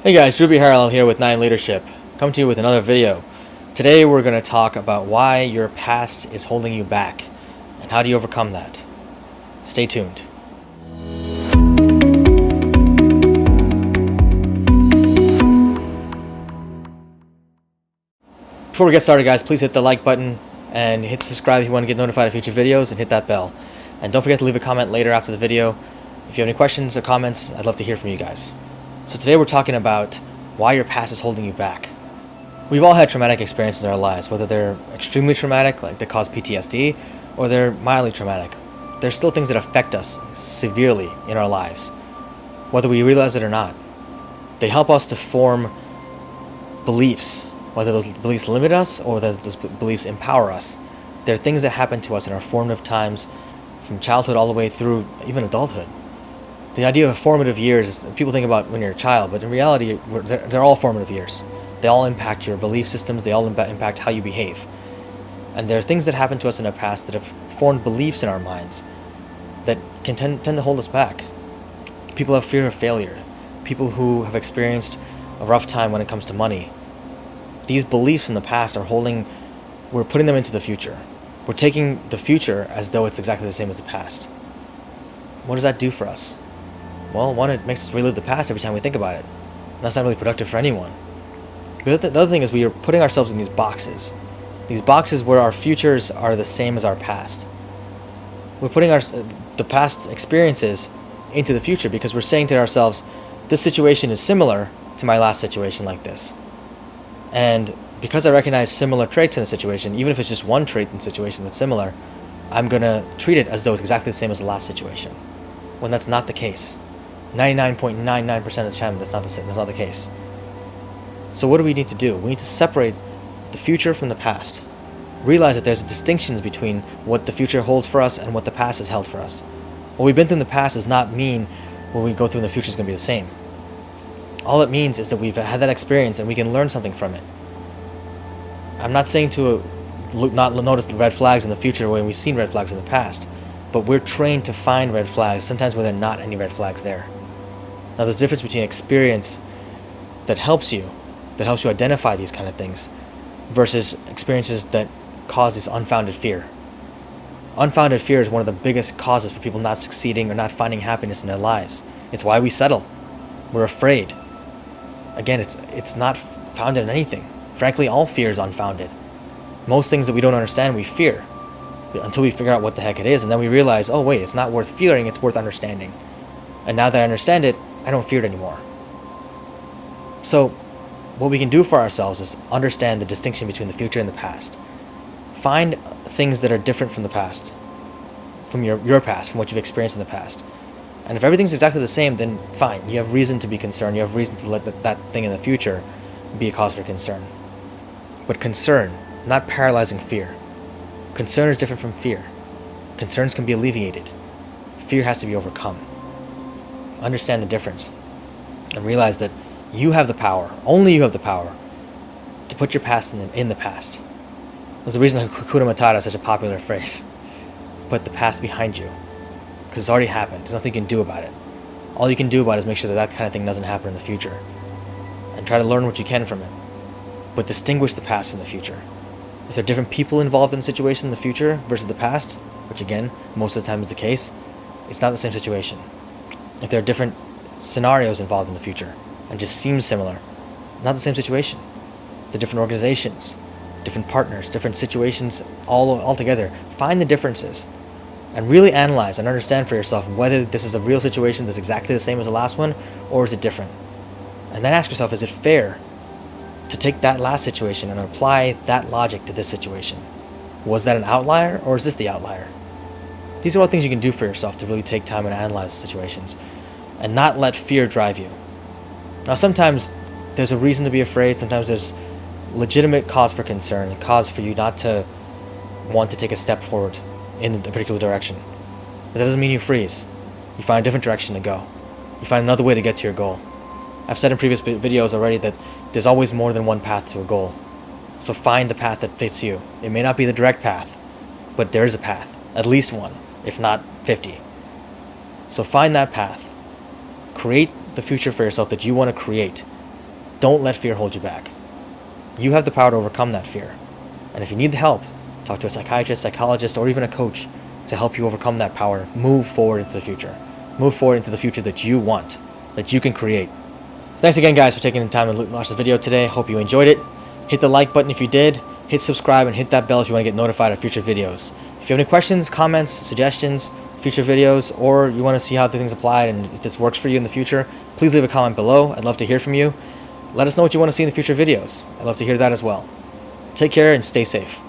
Hey guys, Dhru Harrell here with 9 Leadership, coming to you with another video. Today we're going to talk about why your past is holding you back and how do you overcome that. Stay tuned. Before we get started guys, please hit the like button and hit subscribe if you want to get notified of future videos, and hit that bell. And don't forget to leave a comment later after the video. If you have any questions or comments, I'd love to hear from you guys. So today we're talking about why your past is holding you back. We've all had traumatic experiences in our lives, whether they're extremely traumatic, like they cause PTSD, or they're mildly traumatic. There's still things that affect us severely in our lives, whether we realize it or not. They help us to form beliefs, whether those beliefs limit us or that those beliefs empower us. They're things that happen to us in our formative times, from childhood all the way through even adulthood. The idea of formative years is, people think about when you're a child, but in reality, they're all formative years. They all impact your belief systems, they all impact how you behave. And there are things that happen to us in our past that have formed beliefs in our minds that can tend to hold us back. People have fear of failure. People who have experienced a rough time when it comes to money. These beliefs from the past we're putting them into the future. We're taking the future as though it's exactly the same as the past. What does that do for us? Well, one, it makes us relive the past every time we think about it. And that's not really productive for anyone. But the other thing is we are putting ourselves in these boxes. These boxes where our futures are the same as our past. We're putting the past experiences into the future because we're saying to ourselves, this situation is similar to my last situation like this. And because I recognize similar traits in a situation, even if it's just one trait in the situation that's similar, I'm going to treat it as though it's exactly the same as the last situation, when that's not the case. 99.99% of the time, that's not the case. So what do we need to do? We need to separate the future from the past. Realize that there's distinctions between what the future holds for us and what the past has held for us. What we've been through in the past does not mean what we go through in the future is going to be the same. All it means is that we've had that experience and we can learn something from it. I'm not saying to not notice the red flags in the future when we've seen red flags in the past, but we're trained to find red flags sometimes where there are not any red flags there. Now there's a difference between experience that helps you identify these kind of things versus experiences that cause this unfounded fear. Unfounded fear is one of the biggest causes for people not succeeding or not finding happiness in their lives. It's why we settle. We're afraid. Again, it's not founded in anything. Frankly, all fear is unfounded. Most things that we don't understand, we fear until we figure out what the heck it is, and then we realize, oh wait, it's not worth fearing, it's worth understanding. And now that I understand it, I don't fear it anymore. So what we can do for ourselves is understand the distinction between the future and the past. Find things that are different from the past, from your past, from what you've experienced in the past. And if everything's exactly the same, then fine. You have reason to be concerned. You have reason to let that thing in the future be a cause for concern. But concern, not paralyzing fear. Concern is different from fear. Concerns can be alleviated. Fear has to be overcome. Understand the difference and realize that you have the power, only you have the power, to put your past in the past. There's a reason Hakuna Matata is such a popular phrase. Put the past behind you, because it's already happened. There's nothing you can do about it. All you can do about it is make sure that kind of thing doesn't happen in the future, and try to learn what you can from it, but distinguish the past from the future. If there are different people involved in the situation in the future versus the past, which again, most of the time is the case, it's not the same situation. If there are different scenarios involved in the future and just seems similar, not the same situation. They're different organizations, different partners, different situations all together. Find the differences and really analyze and understand for yourself whether this is a real situation that's exactly the same as the last one, or is it different. And then ask yourself, is it fair to take that last situation and apply that logic to this situation? Was that an outlier, or is this the outlier? These are all things you can do for yourself to really take time and analyze situations and not let fear drive you. Now sometimes there's a reason to be afraid, sometimes there's legitimate cause for concern and cause for you not to want to take a step forward in a particular direction. But that doesn't mean you freeze. You find a different direction to go. You find another way to get to your goal. I've said in previous videos already that there's always more than one path to a goal. So find the path that fits you. It may not be the direct path, but there is a path, at least one, if not 50. So find that path. Create the future for yourself that you want to create. Don't let fear hold you back. You have the power to overcome that fear. And if you need help, talk to a psychiatrist, psychologist, or even a coach to help you overcome that power. Move forward into the future. Move forward into the future that you want, that you can create. Thanks again, guys, for taking the time to watch the video today. Hope you enjoyed it. Hit the like button if you did. Hit subscribe and hit that bell if you want to get notified of future videos. If you have any questions, comments, suggestions, future videos, or you want to see how the things apply and if this works for you in the future, please leave a comment below. I'd love to hear from you. Let us know what you want to see in the future videos. I'd love to hear that as well. Take care and stay safe.